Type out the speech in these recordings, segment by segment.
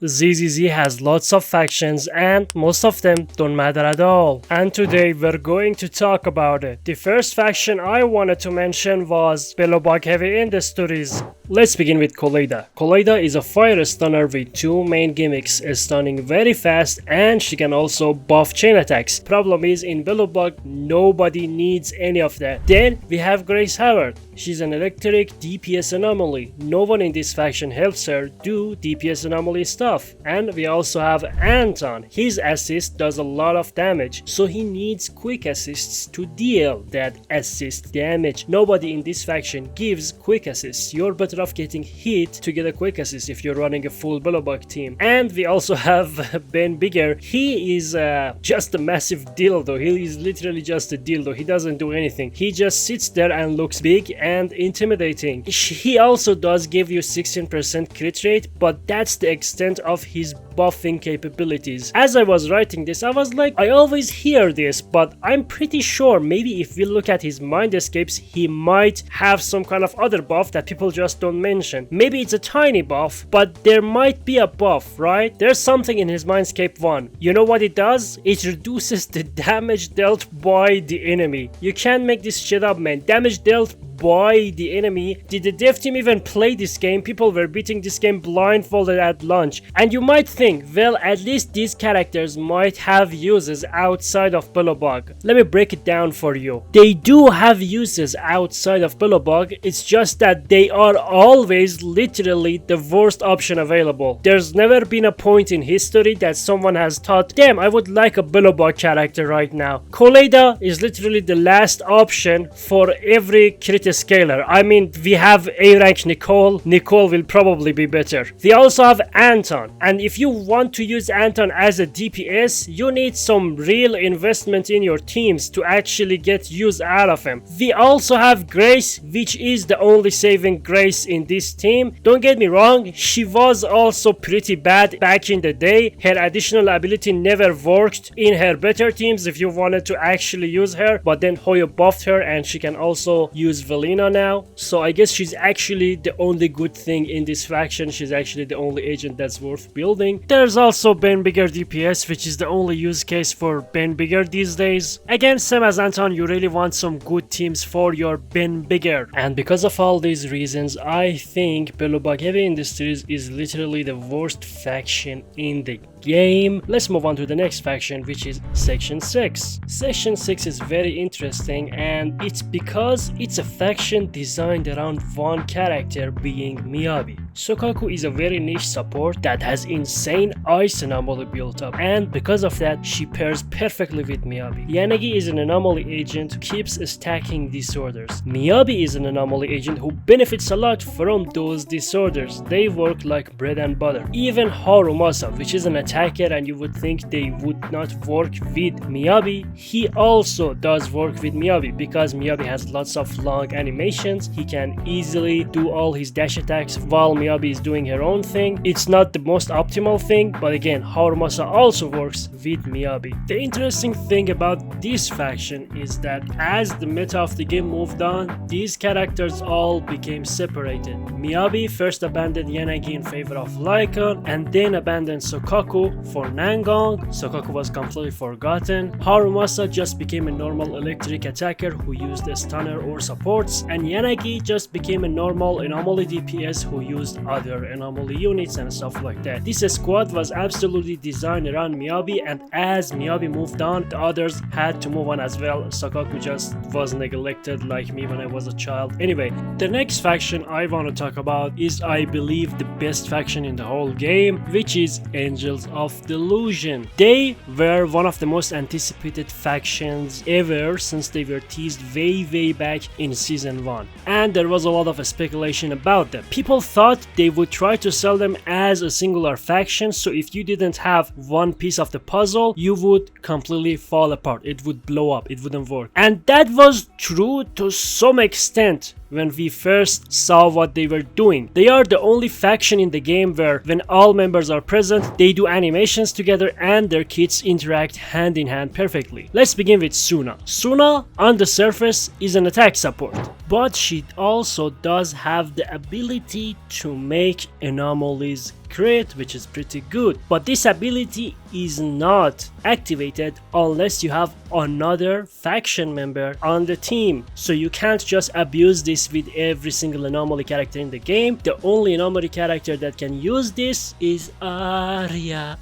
ZZZ has lots of factions and most of them don't matter at all. And today we're going to talk about it. The first faction I wanted to mention was Belobog Heavy Industries. Let's begin with Koleida. Koleida is a fire stunner with two main gimmicks, stunning very fast and she can also buff chain attacks. Problem is in Belobog nobody needs any of that. Then we have Grace Howard. She's an electric DPS anomaly. No one in this faction helps her do DPS anomaly stuff. And we also have Anton. His assist does a lot of damage, so he needs quick assists to deal that assist damage. Nobody in this faction gives quick assists. You're better off getting hit to get a quick assist if you're running a full Belobog team. And we also have Ben Bigger. He is just a massive dildo. He is literally just a dildo. He doesn't do anything. He just sits there and looks big and intimidating. He also does give you 16% crit rate, but that's the extent of his buffing capabilities. As I was writing this, I was like, I always hear this, but I'm pretty sure maybe if we look at his mind escapes, he might have some kind of other buff that people just don't mention. Maybe it's a tiny buff, but there might be a buff, right? There's something in his mindscape 1. You know what it does? It reduces the damage dealt by the enemy. You can't make this shit up, man. Damage dealt by the enemy. Did the dev team even play this game? People were beating this game blindfolded at launch. And you might think, well, at least these characters might have uses outside of Belobog. Let me break it down for you. They do have uses outside of Belobog, it's just that they are always literally the worst option available. There's never been a point in history that someone has thought, damn, I would like a Belobog character right now. Koleida is literally the last option for every crit scaler. I mean, we have A rank Nicole. Nicole will probably be better. We also have Anton, and if you want to use Anton as a DPS, you need some real investment in your teams to actually get use out of him. We also have Grace, which is the only saving grace in this team. Don't get me wrong, she was also pretty bad back in the day. Her additional ability never worked in her better teams if you wanted to actually use her, but then Hoyo buffed her and she can also use Valina now. So I guess she's actually the only good thing in this faction. She's actually the only agent that's worth building. There's also Ben Bigger DPS, which is the only use case for Ben Bigger these days. Again, same as Anton, you really want some good teams for your Ben Bigger. And because of all these reasons, I think Belobog Heavy Industries is literally the worst faction in the game. Let's move on to the next faction, which is Section 6. Section 6 is very interesting, and it's because it's a faction designed around one character, being Miyabi. Sokaku is a very niche support that has insane ice anomaly built up, and because of that she pairs perfectly with Miyabi. Yanagi is an anomaly agent who keeps stacking disorders. Miyabi is an anomaly agent who benefits a lot from those disorders. They work like bread and butter. Even Harumasa, which is an attacker and you would think they would not work with Miyabi, he also does work with Miyabi because Miyabi has lots of long animations. He can easily do all his dash attacks while Miyabi is doing her own thing. It's not the most optimal thing, but again, Harumasa also works with Miyabi. The interesting thing about this faction is that as the meta of the game moved on, these characters all became separated. Miyabi first abandoned Yanagi in favor of Lycan, and then abandoned Sokaku for Nangong. Sokaku was completely forgotten. Harumasa just became a normal electric attacker who used a stunner or supports, and Yanagi just became a normal anomaly DPS who used other anomaly units and stuff like that. This squad was absolutely designed around Miyabi, and as Miyabi moved on, the others had to move on as well. Sokaku just was neglected like me when I was a child. Anyway, the next faction I want to talk about is, I believe, the best faction in the whole game, which is Angels of Delusion. They were one of the most anticipated factions ever since they were teased way back in season 1, and there was a lot of speculation about them. People thought they would try to sell them as a singular faction, so if you didn't have one piece of the puzzle, you would completely fall apart. It would blow up, it wouldn't work. And that was true to some extent when we first saw what they were doing. They are the only faction in the game where when all members are present, they do animations together and their kits interact hand in hand perfectly. Let's begin with Suna. Suna, on the surface, is an attack support, but she also does have the ability to make anomalies crit, which is pretty good. But this ability is not activated unless you have another faction member on the team. So you can't just abuse this with every single anomaly character in the game. The only anomaly character that can use this is Arya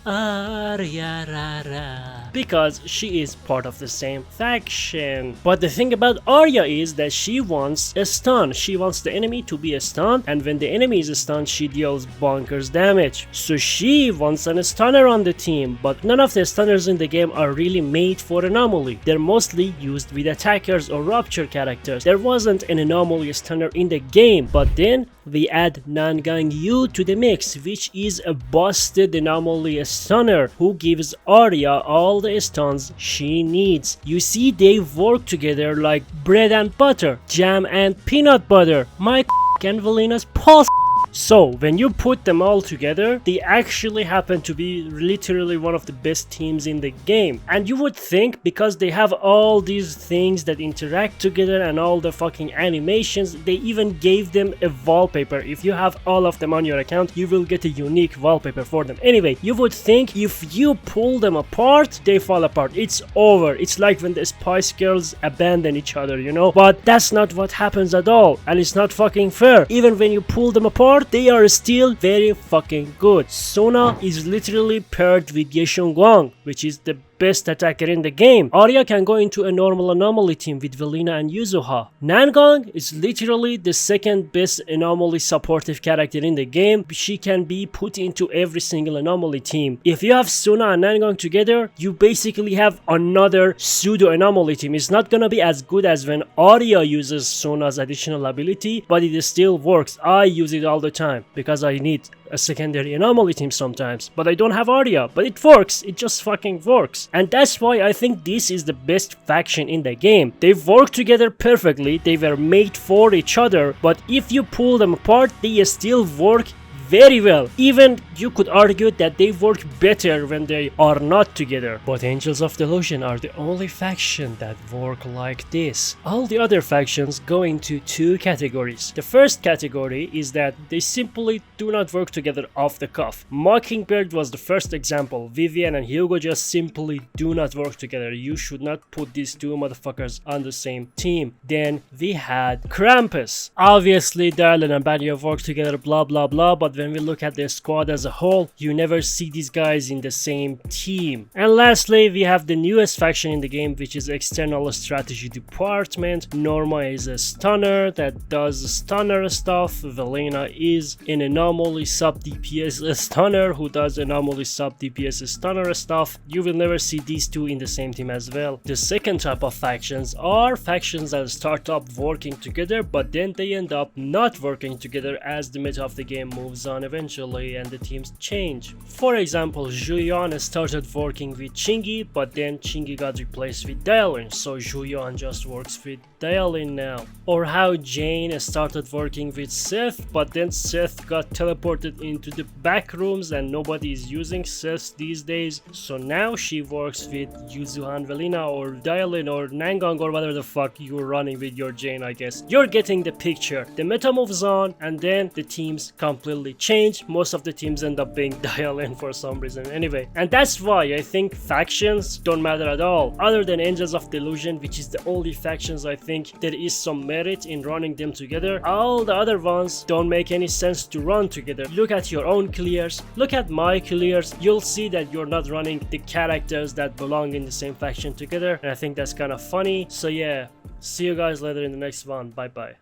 Rara, because she is part of the same faction. But the thing about Arya is that she wants a stun. She wants the enemy to be a stun, and when the enemy is a stun, she deals bonkers damage. So she wants a stunner on the team, but none of the stunners in the game are really made for anomaly. They're mostly used with attackers or rupture characters. There wasn't an anomaly stunner in the game, but then we add Nangang Yu to the mix, which is a busted anomaly stunner who gives Arya all the stuns she needs. You see, they work together like bread and butter, jam and peanut butter. My and Valina's pulse. So when you put them all together, they actually happen to be literally one of the best teams in the game. And you would think, because they have all these things that interact together and all the fucking animations, they even gave them a wallpaper. If you have all of them on your account, you will get a unique wallpaper for them. Anyway, you would think if you pull them apart, they fall apart. It's over. It's like when the Spice Girls abandon each other, you know? But that's not what happens at all. And it's not fucking fair. Even when you pull them apart, they are still very fucking good. Sona is literally paired with Ye Xiongguang, which is the best attacker in the game. Arya can go into a normal anomaly team with Velina and Yuzuha. Nangang is literally the second best anomaly supportive character in the game. She can be put into every single anomaly team. If you have Sona and Nangang together, you basically have another pseudo anomaly team. It's not gonna be as good as when Arya uses Sona's additional ability, but it still works. I use it all the time because I need a secondary anomaly team sometimes, but I don't have Arya, but it works. It just fucking works. And that's why I think this is the best faction in the game. They work together perfectly. They were made for each other, but if you pull them apart, they still work very well. Even you could argue that they work better when they are not together. But Angels of Delusion are the only faction that work like this. All the other factions go into two categories. The first category is that they simply do not work together off the cuff. Mockingbird was the first example. Vivian and Hugo just simply do not work together. You should not put these two motherfuckers on the same team. Then we had Krampus. Obviously Darlin and Barrier work together, blah blah blah, but when we look at their squad as a whole, you never see these guys in the same team. And lastly, we have the newest faction in the game, which is External Strategy Department. Norma is a stunner that does stunner stuff. Velena is an anomaly sub DPS stunner who does anomaly sub DPS stunner stuff. You will never see these two in the same team as well. The second type of factions are factions that start up working together, but then they end up not working together as the meta of the game moves on eventually and the teams change. For example, Zhuyan started working with Chingy, but then Chingy got replaced with Dialin, so Zhuyan just works with Dialin now. Or how Jane started working with Seth, but then Seth got teleported into the back rooms and nobody is using Seth these days, so now she works with Yuzuha and Velina or Dialin or Nangang or whatever the fuck you're running with your Jane, I guess. You're getting the picture. The meta moves on and then the teams completely change. Most of the teams end up being Dialin for some reason anyway. And that's why I think factions don't matter at all. Other than Angels of Delusion, which is the only factions I think there is some merit in running them together, all the other ones don't make any sense to run together. Look at your own clears, look at my clears, you'll see that you're not running the characters that belong in the same faction together, and I think that's kind of funny. So yeah, see you guys later in the next one. Bye bye.